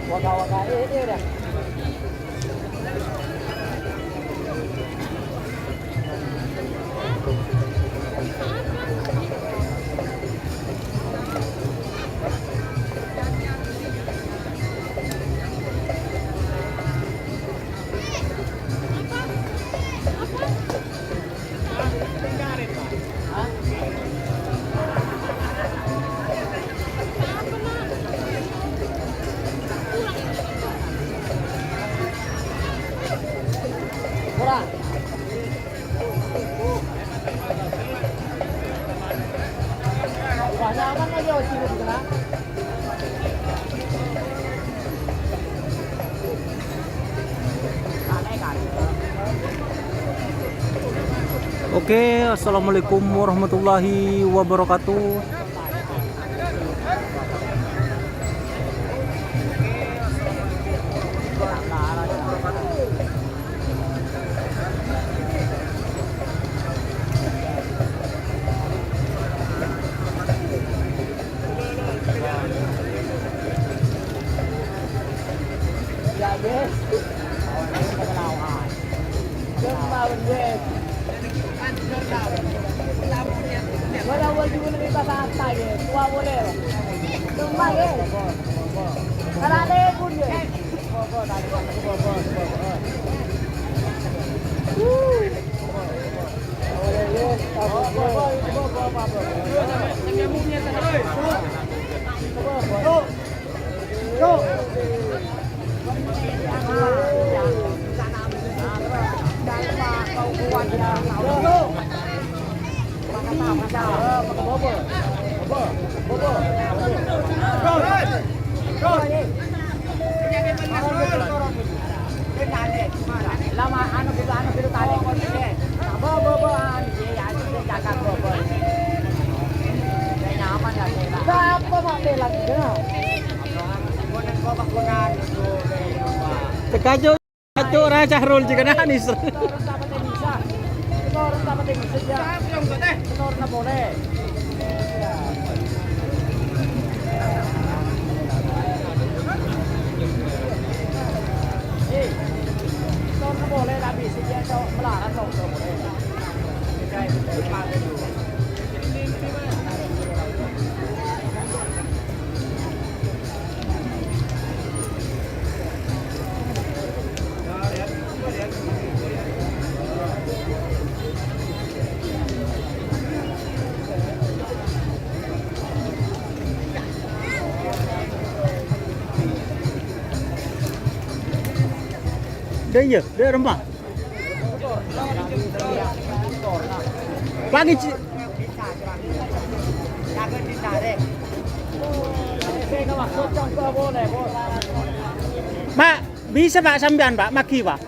Waka-waka dah. Oke, assalamualaikum warahmatullahi wabarakatuh. Ya guys, wala juga na iba sa atay eh. Kuha mo rin. Tumay eh. Karate pun eh. Lama anu gitu tadi kondisi. Boboan ya jaga bobon. Nyaman ya kita. Apa mak belang gitu. Bonen bakunan itu. Tekajo ra Cahrul juga nanis. Orang dapat bisa ya. Orang na boleh. Orang boleh tapi sih so melarat dong boleh. Kayak dipakai dulu. Dia dia remah. Pagi Pak, bisa Pak sampean Pak, maki Pak.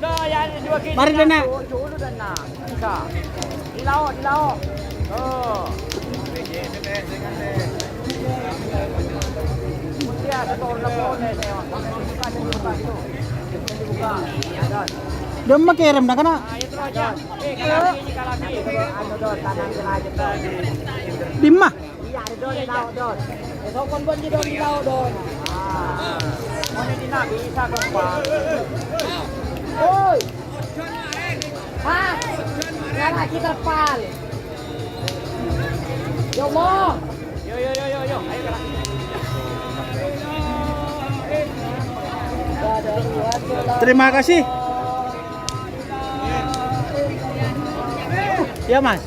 Nah, ya juga gini. Mari dana. Dulu dana. Bisa. Di laut. Oh. Ya, betul na boleh saya. Buka gitu. Dibuka. Dia makirim na kana. Itu aja. Kalaki. Ano doon, tanang aja doon. Dimma. Iya, doon di laut doon. Ito kon di doon di laut doon. Ah. Ano din na bisa ko pa. Oi. Ha? Kala kita pal. Yo mo. Yo. Ayo kalaki. Terima kasih. Ya Mas.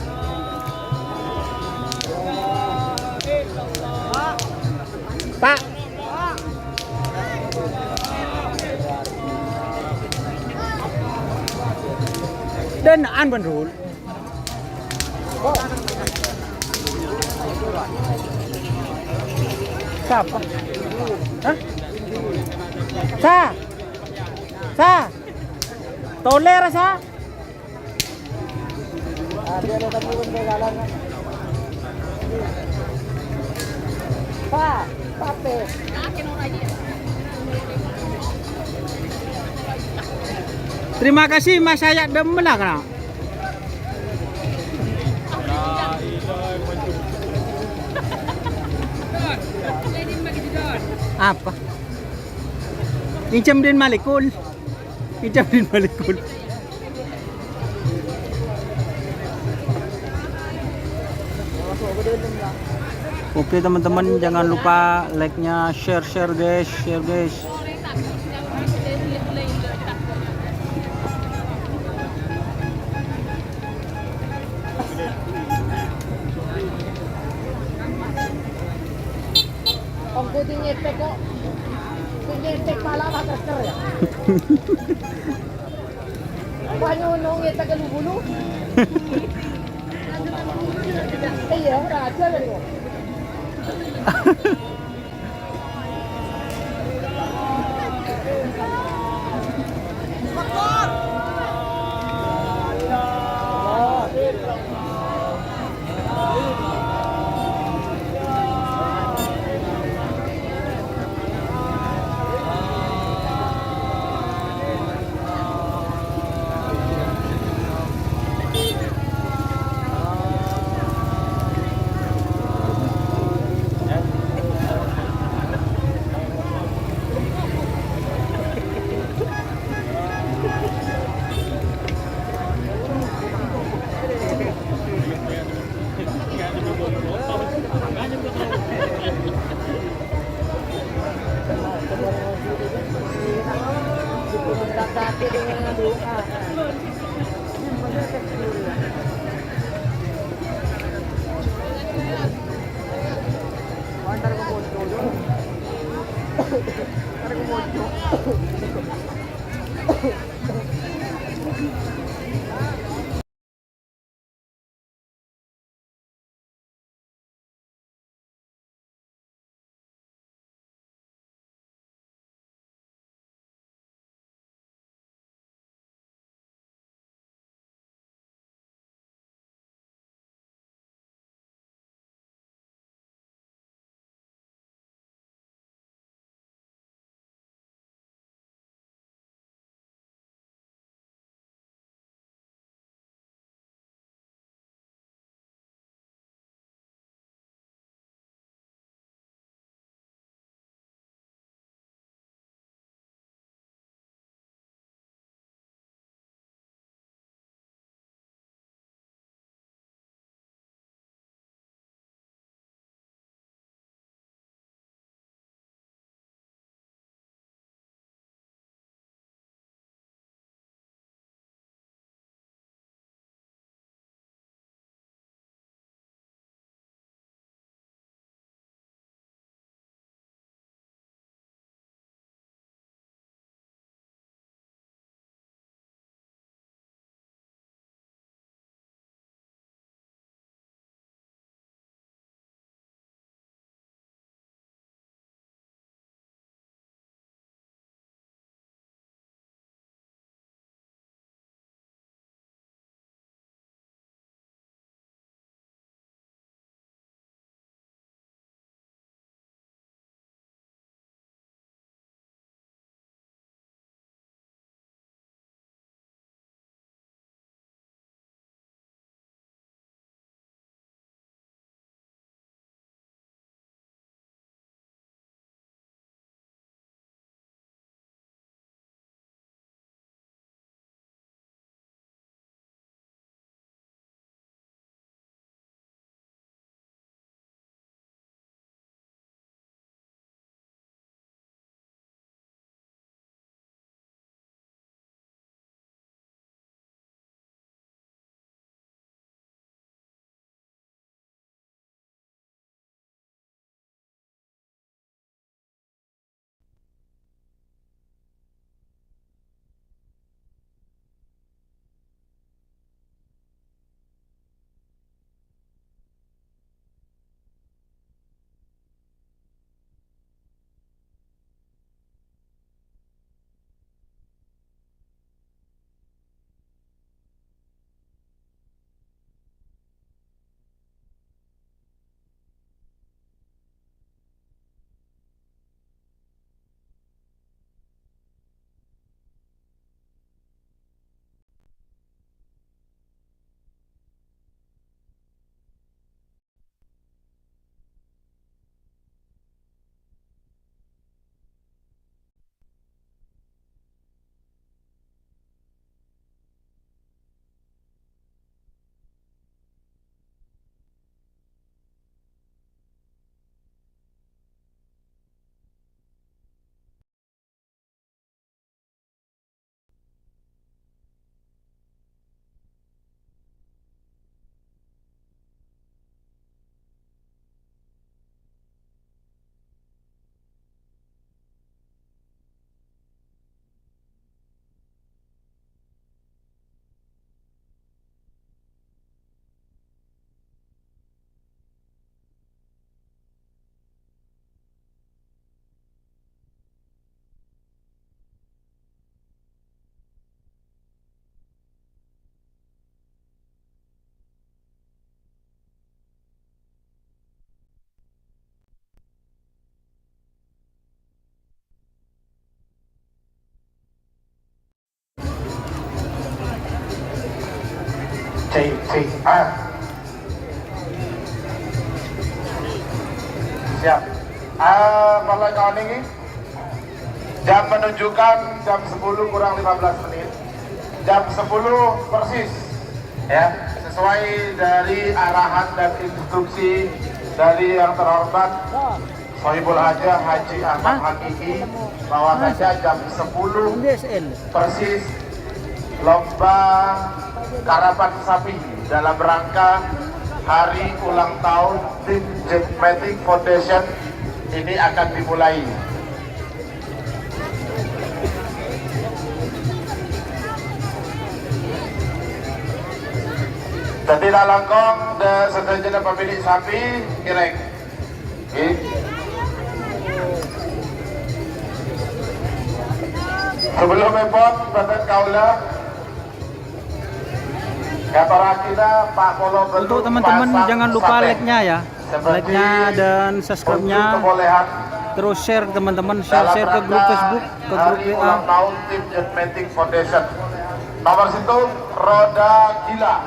Pak. Dan an benrul. Siapa? Hah? Sa. Toler sa. Dia ada temukan ke jalan. Pak, pape. Terima kasih Mas saya demen lah kena. Apa? Pinjam din Malikul. Pinjam din Malikul. Oke teman-teman, jangan lupa like-nya, share guys, share guys. Ang puting efek kok. Puting efek pala makasker ya. Banyak nong kita kalubulu. Iya, raja kok. cik. Siap. Mulai kawan ini. Jam menunjukkan jam 10 kurang 15 menit. Jam 10 persis. Ya, sesuai dari arahan dan instruksi dari yang terhormat Sohibul Hajah Haji Ahmad Hakiki, bahwasanya jam 10 persis lomba karapan sapi dalam rangka hari ulang tahun tim Jetmatic Foundation ini akan dimulai. Jadi langkong dan seterusnya pemilik sapi kireng. Sebelum mepot badan kaula kata kita Pak Polo. Untuk teman-teman jangan lupa like-nya ya, like-nya dan subscribe-nya, terus share teman-teman, share ke grup Facebook, ke grup WA. Tahun tim Jetmatic Foundation. Nomor situ Roda Gila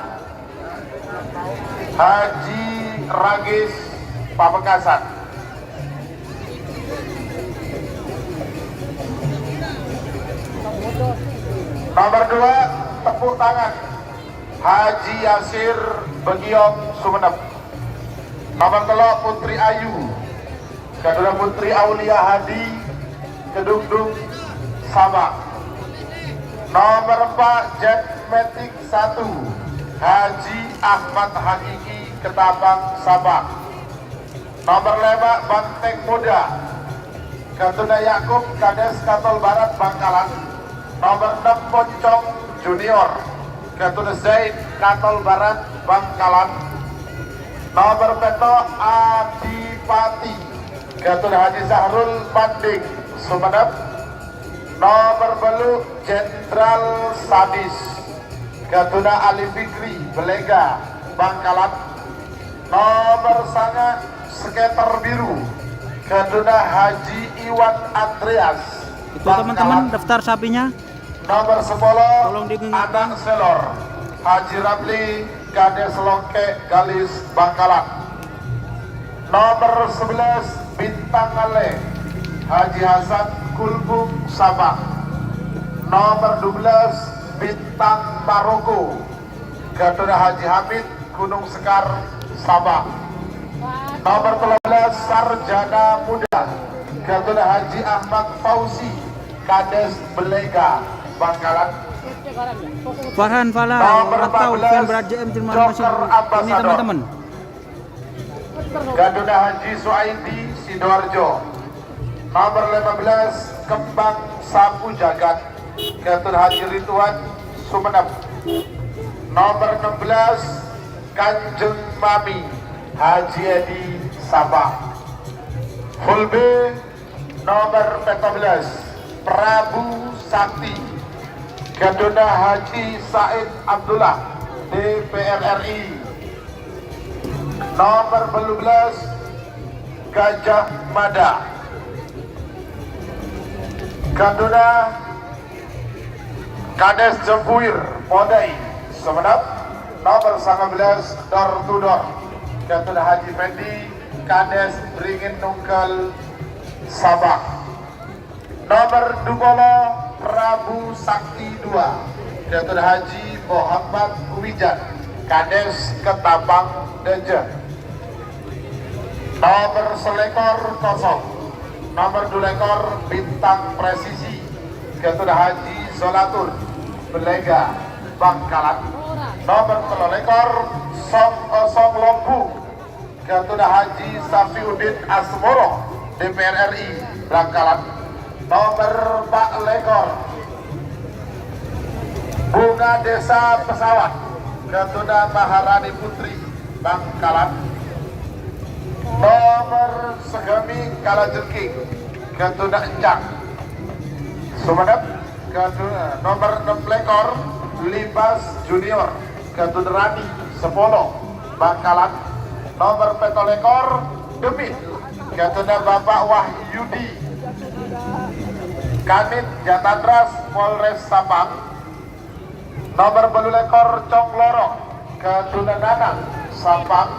Haji Ragis Pamekasan. Nomor 2 tepuk tangan Haji Yasir Begiong Sumeneb. Nomor 3 Putri Ayu, kedua Putri Aulia Hadi Kedungdung Sabah. Nomor 4 Jetmatic 1 Haji Ahmad Hakiki Ketapang Sabah. Nomor 5 Banteng Muda Katuna Yakub Kades Katol Barat Bangkalan. Nomor 6 Pocong Junior Katuna Zaid Katol Barat Bangkalan. Nomor 7 Adipati Katuna Haji Zahrul Panding Sumeneb. Nomor 8 Jenderal Sadis Katuna Ali Fikri Belega Bangkalan. Nomor 9 Skater Biru Katuna Haji Iwan Andreas. Itu teman-teman daftar sapinya. Nomor 10 Tolong diingatkan. Anak Selor Haji Ramli Kades Longke Galis Bangkalan. Nomor 11 Bintang Ale Haji Hasan Kulbung Sabah. Nomor 12 Bintang Maroko Katuna Haji Hamid Gunung Sekar Sabah. Nomor 13 Sarjana Muda Katuna Haji Ahmad Fauzi Kades Belega Bangkalan. Farhan Fala atau fan berat JM terima kasih ini teman-teman. Katuna Haji Suaidi Sidoarjo. Nomor 15 Kembang Sapu Jagat Katuna Haji Ridwan Sumeneb. Nomor 16 Kanjeng Mami Haji Edi Sabah. Full B nomor 14 Prabu Sakti Katuna Haji Said Abdullah DPR RI. Nomor 12 Gajah Mada Katuna Kades Jempuir Podai Sumeneb. Nomor 19 Door to Door Katuna Haji Fendi Kades Beringin Nunggal Sabah. Nomor 20 Prabu Sakti 2 Katuna Haji Muhammad Wijan Kades Ketapang Dejen. Nomor selekor kosong. Nomor 2 lekor Bintang Presisi Katuna Haji Zolatur Belega Bangkalan. Nomor 3 lekor Song Lombu Katuna Haji Safiuddin Asmoro DPR RI Bangkalan. Nomor 4 lekor Bunga Desa Pesawat Katuna Maharani Putri Bangkalan. Nomor Segemi Kalajengking Katuna Encang Sumeneb. Nomor 6 lekor Libas Junior Katuna Rani Sepolo Bangkalan. Nomor 7 lekor Demit Katuna Bapak Wahyudi Kanit Jatatras Polres Sabang. Nomor 10 lekor Congloro Keduna Danang Sampang.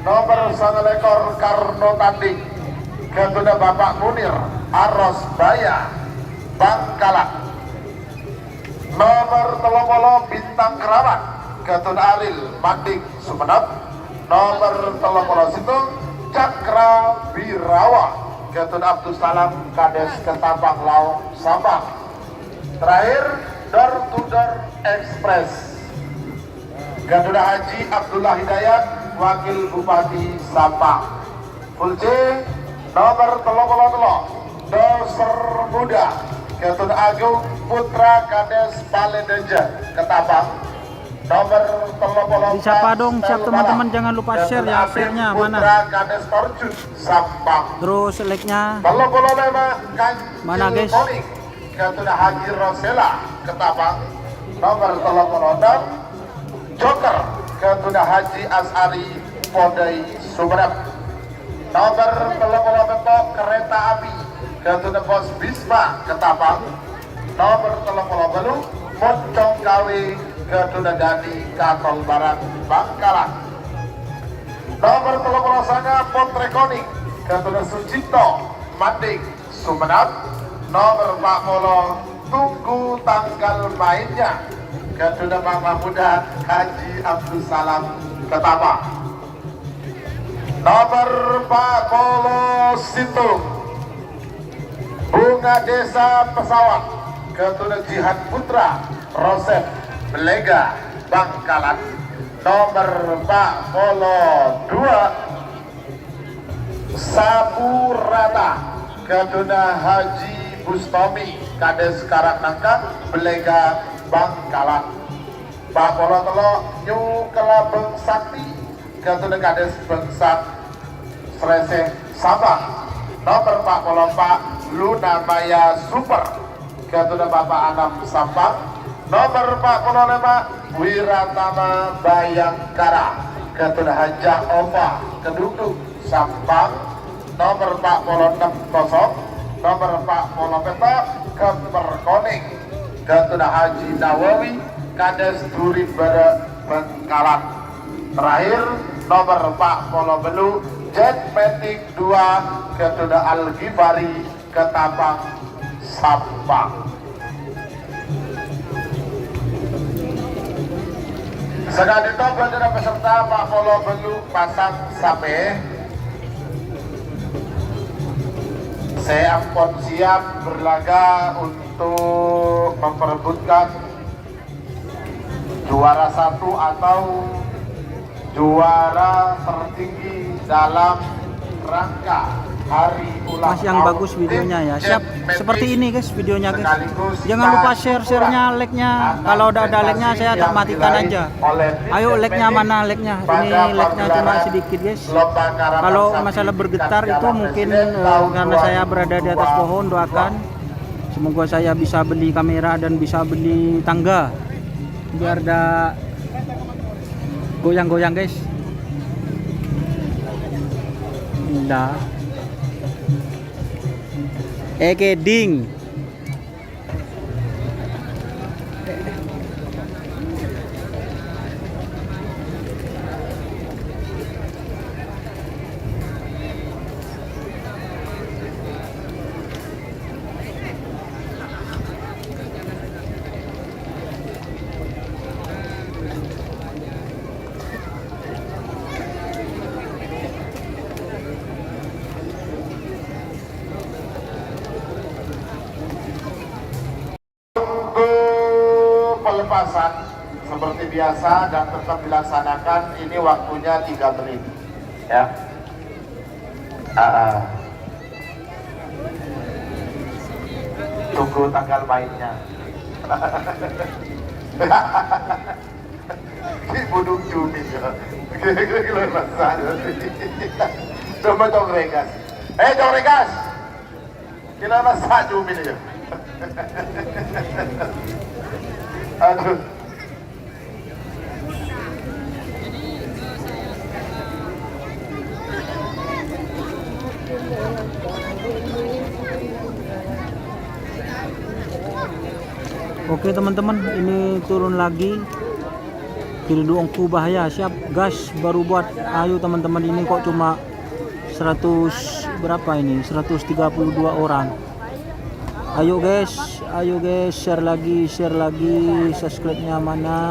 Nomor 1 ekor Karno Tanding Keduna Bapak Munir Aros Baya Bangkalan. Nomor 30 Bintang Keramat Keduna Alil Manding Sumenep. Nomor 30 Situng Cakra Birawa Keduna Abdul Salam Kades Ketapang Lau Sampang. Terakhir Door to Door Express Keduna Haji Abdullah Hidayat Wakil Bupati Sampang. Full C nomor 33 Doser Muda Keduna Agung Putra Kades Palendeja Ketapang. Nomor 30 Siapa dong, siap teman-teman, jangan lupa share ya, share-nya mana? Putra Kades Torjun Sampang. Terus like-nya 35 mana, guys? Keduna Haji Rosela Ketapang. Nomor 36 Joker Keduna Haji Asari Podai Sumenep. Nomor 30 Kereta Api Keduna Pos Bisma Ketapang. Nomor 30 Moncong Kawi Keduna Gani Katol Barat Bangkalan. Nomor 30 Potrekonik Keduna Sucipto Manding Sumenep. Nomor 40 tunggu tanggal mainnya Keduna Mama Muda Haji Abdul Salam Ketapang. Nomor 40 Situng Bunga Desa Pesawat Keduna Jihad Putra Rosep Belega Bangkalan. Nomor 42 Sabu Rata Keduna Haji Bustomi Kades Karangnangka Belega Bangkalan. 43 New Kelabeng Sakti Keduna Kades Bengsat Sreseh Sabang. Nomor 44 Luna Maya Super Keduna Bapak Anam Sampang. Nomor 45 Wiratama Bayangkara Keduna Hajah Ova Keduduk Sampang. Nomor 46 kosong. Nomor 40 peta Keperkoning Keduna Haji Nawawi Kades Duri Bengkalan. Terakhir nomor 40 Belu Jet Matic 2 Keduna Al-Ghifari Ketapang Sampang. Sekali itu berbeda peserta Pak Polo Belu pasang sape. Saya ampun siap berlaga untuk memperebutkan juara 1 atau juara tertinggi dalam rangka hari ulang Mas yang tahun bagus videonya ya. Siap seperti ini guys videonya guys. Sekaligus Jangan lupa share-nya, like-nya. Kalau udah ada like-nya saya tak matikan aja. Ayo like-nya mana like-nya? Ini like-nya cuma sedikit guys. Kalau masalah bergetar itu mungkin karena saya berada di atas pohon, doakan semoga saya bisa beli kamera dan bisa beli tangga biar ada goyang-goyang guys. Indah. Ding. Pelepasan seperti biasa dan tetap dilaksanakan. Ini waktunya 3 menit ya. Tunggu tanggal mainnya. Di Budung Cumi ya. Coba Jong Regas. Jong Regas. Kita rasa Cumi ya. Aduh. Oke teman-teman, ini turun lagi Kiridongku bahaya, siap gas baru buat. Ayo teman-teman, ini kok cuma 100 berapa ini? 132 orang. Ayo guys, share lagi, subscribe-nya mana?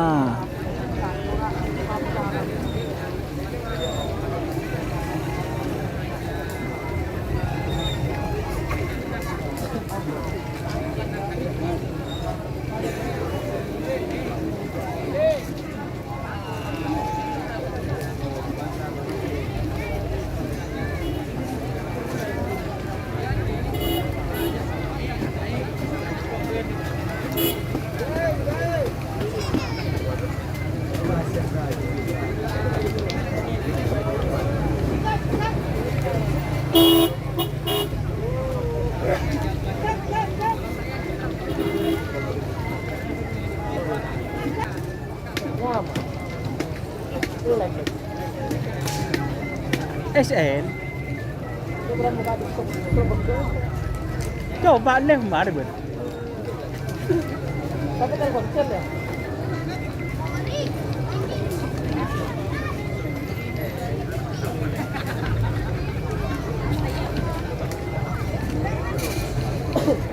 SN coba nih kemarin Ben. Tapi kan konser ya.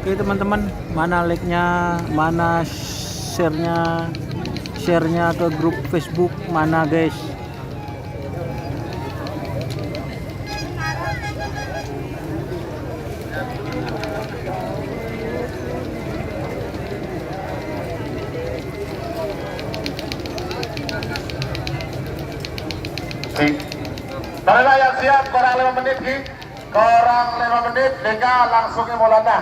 Oke teman-teman, mana like-nya, mana share-nya ke grup Facebook mana guys? Marilah yang siap, kurang 5 menit Ki. Kurang 5 menit Deka langsung ke Maulana.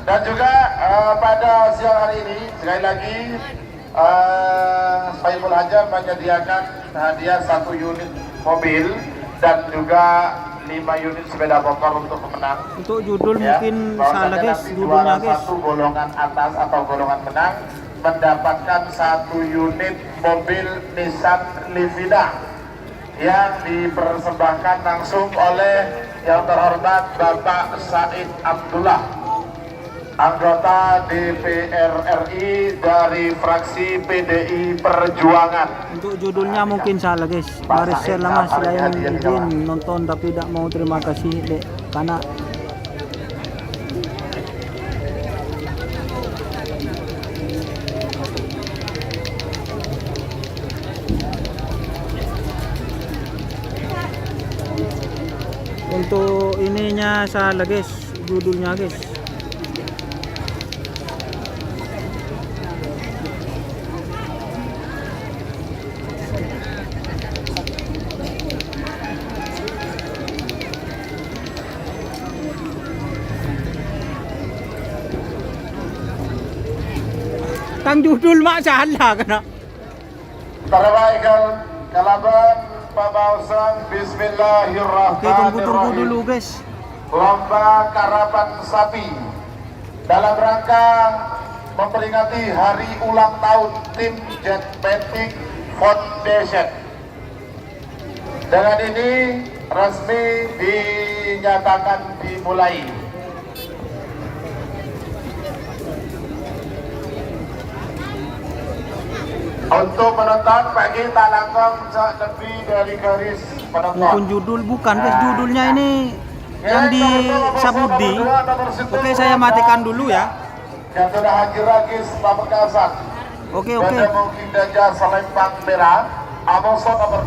Dan juga pada siang hari ini sekali lagi Saiful Hajar menyediakan hadiah 1 unit mobil dan juga 5 unit sepeda motor untuk pemenang. Untuk judul ya, mungkin salah guys, judulnya guys. Satu golongan atas atau golongan menang mendapatkan 1 unit mobil Nissan Livina yang dipersembahkan langsung oleh yang terhormat Bapak Said Abdullah, anggota DPR RI dari fraksi PDI Perjuangan. Untuk judulnya mungkin salah guys. Mari share lah mas, saya izin nonton tapi tidak mau terima kasih dek karena untuk ininya salah guys, judulnya guys. Tang judul mak salah kena. Terbaikkan Kalaban Pak Bausan, Bismillahirrahmanirrahim. Oke, tunggu dulu guys. Lomba karapan sapi dalam rangka memperingati hari ulang tahun tim Jetmatic Foundation. Dengan ini resmi dinyatakan dimulai. Untuk menonton pagi tak langkong lebih dari garis penonton. Bukan judul, bukan guys, judulnya ini yang di Sabudi. Oke, saya matikan dulu ya. Jatuh Haji Ragis Pamekasan. Oke. Mungkin Dajah Selempang Merah. Amoso nomor